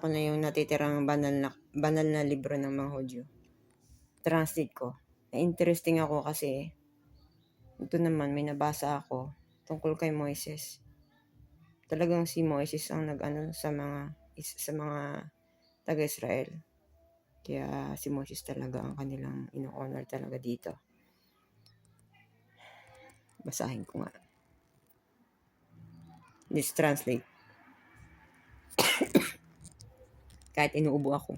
ko na yung natitirang banal na libro ng mga Hudyo. Translate ko. Interesting ako kasi ito naman may nabasa ako tungkol kay Moises. Talagang si Moises ang nag-ano sa mga taga-Israel. Kaya si Moises talaga ang kanilang ino-honor talaga dito. Basahin ko nga. Let's translate. Kahit inuubo ako.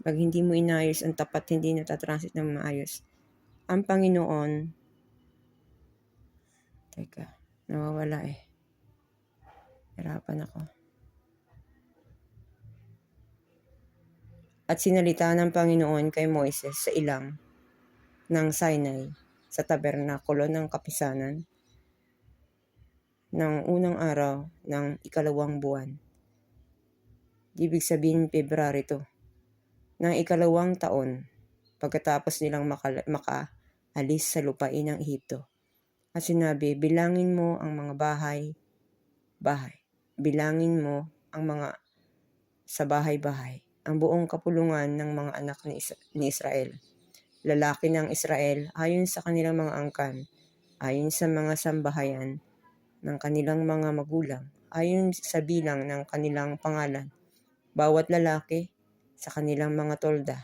Pag hindi mo inayos ang tapat, hindi natatranslate ng maayos. Ang Panginoon, teka, nawawala eh. Hirapan ako. At sinalita ng Panginoon kay Moises sa ilang ng Sinai sa tabernakulo ng kapisanan ng unang araw ng 2 buwan. Ibig sabihin, Pebraryo to. Ng 2 taon, pagkatapos nilang makaalis sa lupain ng Ehipto. At sinabi, bilangin mo ang mga bahay. Bilangin mo ang mga sa bahay-bahay, ang buong kapulungan ng mga anak ni Israel. Lalaki ng Israel ayon sa kanilang mga angkan, ayon sa mga sambahayan ng kanilang mga magulang, ayon sa bilang ng kanilang pangalan. Bawat lalaki sa kanilang mga tolda.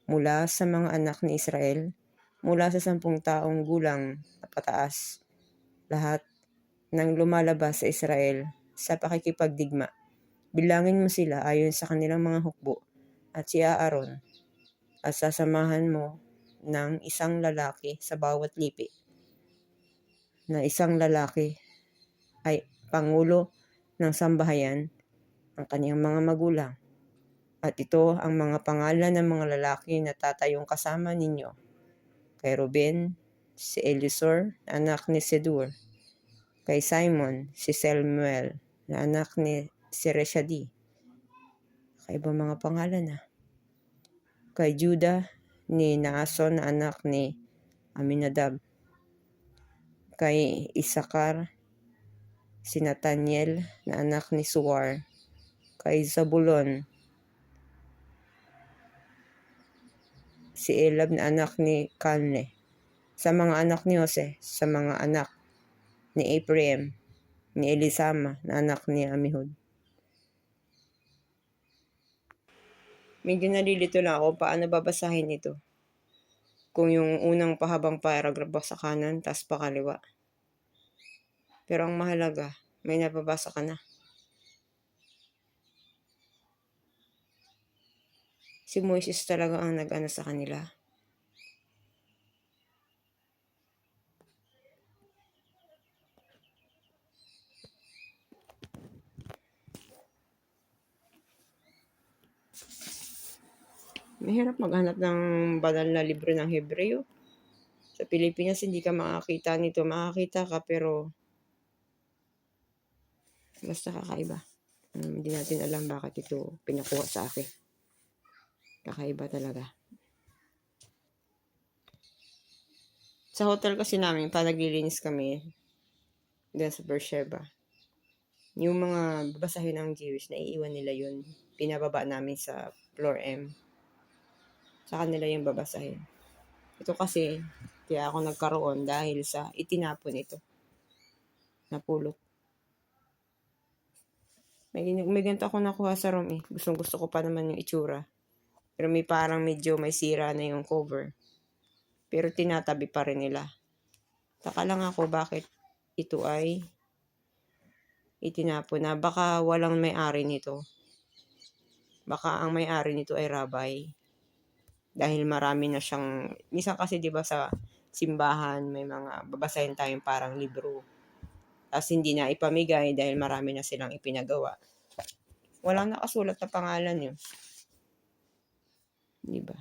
Mula sa mga anak ni Israel, mula sa 10 taong gulang na pataas, lahat ng lumalabas sa Israel sa pakikipagdigma. Bilangin mo sila ayon sa kanilang mga hukbo at si Aaron at sasamahan mo ng isang lalaki sa bawat lipi. Na isang lalaki ay pangulo ng sambahayan ng kaniyang mga magulang. At ito ang mga pangalan ng mga lalaki na tatayong kasama ninyo. Kay Ruben, si Elisur na anak ni Sedur. Kay Simon, si Selmuel na anak ni Sereshadi. Kaya mga pangalan na. Kay Judah, ni Naason na anak ni Aminadab. Kay Isakar, si Nathaniel na anak ni Suar. Kay Zabulon, si Elab na anak ni Kalne. Sa mga anak ni Jose, sa mga anak ni Ephraim, ni Elisama na anak ni Amihud. Medyo nalilito lang ako paano babasahin ito. Kung yung unang pahabang paragraph ba sa kanan, tas pakaliwa. Pero ang mahalaga, may nababasa ka na. Si Moises talaga ang nag-ano sa kanila. Mahirap maghanap ng banal na libro ng Hebreo. Sa Pilipinas, hindi ka makakita nito. Makakita ka pero basta kakaiba. Hindi natin alam bakit ito pinakuha sa akin. Kakaiba talaga. Sa hotel kasi namin, pa naglilinis kami doon sa Beersheba. Yung mga babasahin ng Jewish, naiiwan nila yun. Pinababa namin sa floor M. Sa kanila yung babasahin. Ito kasi, kaya ako nagkaroon dahil sa itinapon ito. Napulot. May ganito ako nakuha sa room eh. Gusto ko pa naman yung itsura. Pero may parang medyo may sira na yung cover. Pero tinatabi pa rin nila. Taka lang ako bakit ito ay itinapon na. Baka walang may-ari nito. Baka ang may-ari nito ay rabbi. Dahil marami na siyang, minsan kasi diba sa simbahan may mga babasahin tayong parang libro. Tapos hindi na ipamigay dahil marami na silang ipinagawa. Walang nakasulat na pangalan yun. Diba?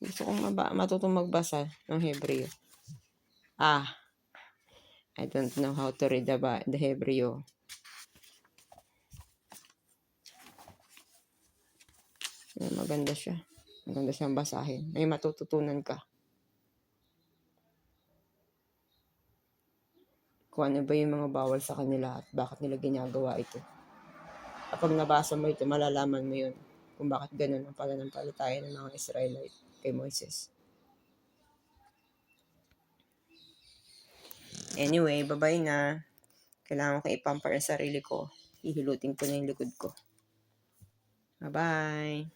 Gusto ko nga matutong magbasa ng Hebreo. I don't know how to read the Hebreo. Maganda siya. Maganda siyang basahin. May matututunan ka. Kung ano ba yung mga bawal sa kanila at bakit nila ginagawa ito. Kapag nabasa mo ito, malalaman mo yun kung bakit ganun ang pananampalataya ng mga Israelite kay Moises. Anyway, bye-bye na. Kailangan ko i-pamper ang sarili ko. Hihilutin ko na yung likod ko. Bye-bye.